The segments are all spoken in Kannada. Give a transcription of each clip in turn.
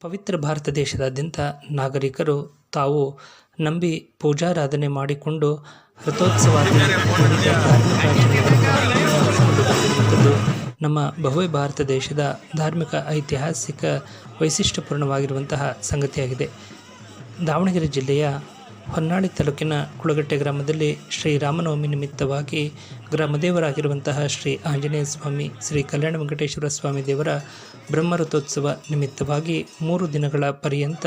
ಪವಿತ್ರ ಭಾರತ ದೇಶದಾದ್ಯಂತ ನಾಗರಿಕರು ತಾವು ನಂಬಿ ಪೂಜಾರಾಧನೆ ಮಾಡಿಕೊಂಡು ರಥೋತ್ಸವಾದಿ ವಿವಿಧ ಧಾರ್ಮಿಕ ಆಚರಣೆಗಳನ್ನು ನಡೆಸಿಕೊಂಡು ಬಂದಿರುವಂಥದ್ದು ನಮ್ಮ ಭವ್ಯ ಭಾರತ ದೇಶದ ಧಾರ್ಮಿಕ ಐತಿಹಾಸಿಕ ವೈಶಿಷ್ಟ್ಯಪೂರ್ಣವಾಗಿರುವಂತಹ ಸಂಗತಿಯಾಗಿದೆ. ದಾವಣಗೆರೆ ಜಿಲ್ಲೆಯ ಹೊನ್ನಾಳಿ ತಾಲೂಕಿನ ಕುಳಗಟ್ಟೆ ಗ್ರಾಮದಲ್ಲಿ ಶ್ರೀರಾಮನವಮಿ ನಿಮಿತ್ತವಾಗಿ ಗ್ರಾಮದೇವರಾಗಿರುವಂತಹ ಶ್ರೀ ಆಂಜನೇಯ ಸ್ವಾಮಿ, ಶ್ರೀ ಕಲ್ಯಾಣ ವೆಂಕಟೇಶ್ವರ ಸ್ವಾಮಿ ದೇವರ ಬ್ರಹ್ಮರಥೋತ್ಸವ ನಿಮಿತ್ತವಾಗಿ 3 ದಿನಗಳ ಪರ್ಯಂತ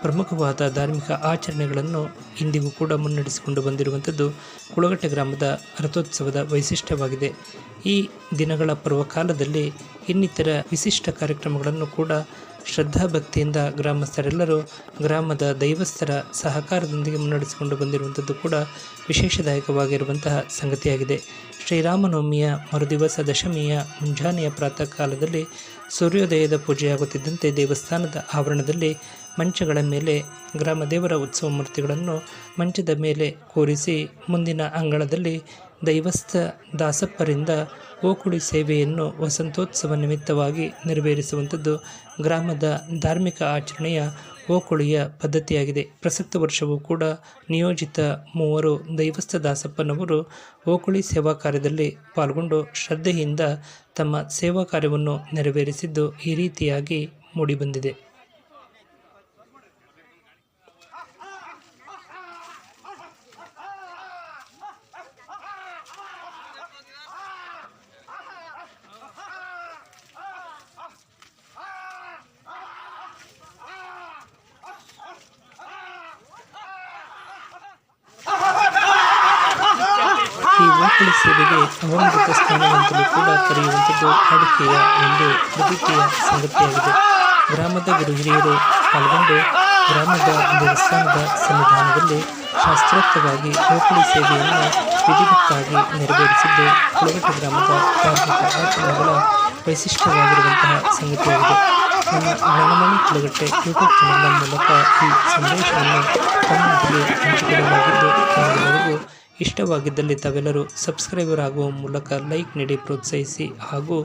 ಪ್ರಮುಖವಾದ ಧಾರ್ಮಿಕ ಆಚರಣೆಗಳನ್ನು ಇಂದಿಗೂ ಕೂಡ ಮುನ್ನಡೆಸಿಕೊಂಡು ಬಂದಿರುವಂಥದ್ದು ಕುಳಗಟ್ಟೆ ಗ್ರಾಮದ ರಥೋತ್ಸವದ ವೈಶಿಷ್ಟ್ಯವಾಗಿದೆ. ಈ ದಿನಗಳ ಪರ್ವಕಾಲದಲ್ಲಿ ಇನ್ನಿತರ ವಿಶಿಷ್ಟ ಕಾರ್ಯಕ್ರಮಗಳನ್ನು ಕೂಡ ಶ್ರದ್ಧಾಭಕ್ತಿಯಿಂದ ಗ್ರಾಮಸ್ಥರೆಲ್ಲರೂ ಗ್ರಾಮದ ದೈವಸ್ಥರ ಸಹಕಾರದೊಂದಿಗೆ ಮುನ್ನಡೆಸಿಕೊಂಡು ಬಂದಿರುವಂಥದ್ದು ಕೂಡ ವಿಶೇಷದಾಯಕವಾಗಿರುವಂತಹ ಸಂಗತಿಯಾಗಿದೆ. ಶ್ರೀರಾಮನವಮಿಯ ಮರುದಿವಸ ದಶಮಿಯ ಮುಂಜಾನೆಯ ಪ್ರಾತಃ ಕಾಲದಲ್ಲಿ ಸೂರ್ಯೋದಯದ ಪೂಜೆಯಾಗುತ್ತಿದ್ದಂತೆ ದೇವಸ್ಥಾನದ ಆವರಣದಲ್ಲಿ ಮಂಚಗಳ ಮೇಲೆ ಗ್ರಾಮದೇವರ ಉತ್ಸವ ಮೂರ್ತಿಗಳನ್ನು ಮಂಚದ ಮೇಲೆ ಕೂರಿಸಿ ಮುಂದಿನ ಅಂಗಳದಲ್ಲಿ ದೈವಸ್ಥ ದಾಸಪ್ಪರಿಂದ ಓಕುಳಿ ಸೇವೆಯನ್ನು ವಸಂತೋತ್ಸವ ನಿಮಿತ್ತವಾಗಿ ನೆರವೇರಿಸುವಂಥದ್ದು ಗ್ರಾಮದ ಧಾರ್ಮಿಕ ಆಚರಣೆಯ ಓಕುಳಿಯ ಪದ್ಧತಿಯಾಗಿದೆ. ಪ್ರಸಕ್ತ ವರ್ಷವೂ ಕೂಡ ನಿಯೋಜಿತ 3 ದೈವಸ್ಥ ದಾಸಪ್ಪನವರು ಓಕುಳಿ ಸೇವಾ ಕಾರ್ಯದಲ್ಲಿ ಪಾಲ್ಗೊಂಡು ಶ್ರದ್ಧೆಯಿಂದ ತಮ್ಮ ಸೇವಾ ಕಾರ್ಯವನ್ನು ನೆರವೇರಿಸಿದ್ದು ಈ ರೀತಿಯಾಗಿ ಮೂಡಿಬಂದಿದೆ. ಈ ಓಕುಳಿ ಸೇವೆಗೆ ಅವಮೃತ ಸ್ಥಾನವೆಂತಲೂ ಕೂಡ ಕರೆಯುವಂಥದ್ದು ಅಡಿಕೆಯ ಒಂದು ಪ್ರತಿಕ್ರಿಯೆ ಸಂಗತಿಯಾಗಿದೆ. ಗ್ರಾಮದ ಗುರು ಹಿರಿಯರು ಪಾಲ್ಗೊಂಡು ಗ್ರಾಮದ ದೇವಸ್ಥಾನದ ಸನ್ನಿಧಾನದಲ್ಲಿ ಶಾಸ್ತ್ರೋಕ್ತವಾಗಿ ಓಕುಳಿ ಸೇವೆಯನ್ನು ವಿಧಿವತ್ತಾಗಿ ನೆರವೇರಿಸಿದ್ದು ಕುಳಗಟ್ಟೆ ಗ್ರಾಮದ ಧಾರ್ಮಿಕ ಆಚರಣೆಗಳ ವೈಶಿಷ್ಟ್ಯವಾಗಿರುವಂತಹ ಸಂಗತಿಯಾಗಿದೆ. ನಮ್ಮ ಜ್ಞಾನಮಣಿ ಕುಳಗಟ್ಟೆ ಯೂಟ್ಯೂಬ್ ಚಾನಲ್ ಮೂಲಕ ಈ ಸಂದೇಶವನ್ನು ತಮ್ಮೊಂದಿಗೆ ಹಂಚಿಕೊಳ್ಳಲಾಗಿದ್ದು ನಮಗೆಲ್ಲರಿಗೂ ಇಷ್ಟವಾಗಿದ್ದಲ್ಲಿ ತಾವೆಲ್ಲರೂ ಸಬ್ಸ್ಕ್ರೈಬರ್ ಆಗುವ ಮೂಲಕ ಲೈಕ್ ನೀಡಿ ಪ್ರೋತ್ಸಾಹಿಸಿ ಹಾಗೂ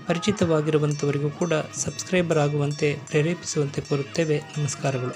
ಪರಿಚಿತವಾಗಿರುವಂಥವರಿಗೂ ಕೂಡ ಸಬ್ಸ್ಕ್ರೈಬರ್ ಆಗುವಂತೆ ಪ್ರೇರೇಪಿಸುವಂತೆ ಕೋರುತ್ತೇವೆ. ನಮಸ್ಕಾರಗಳು.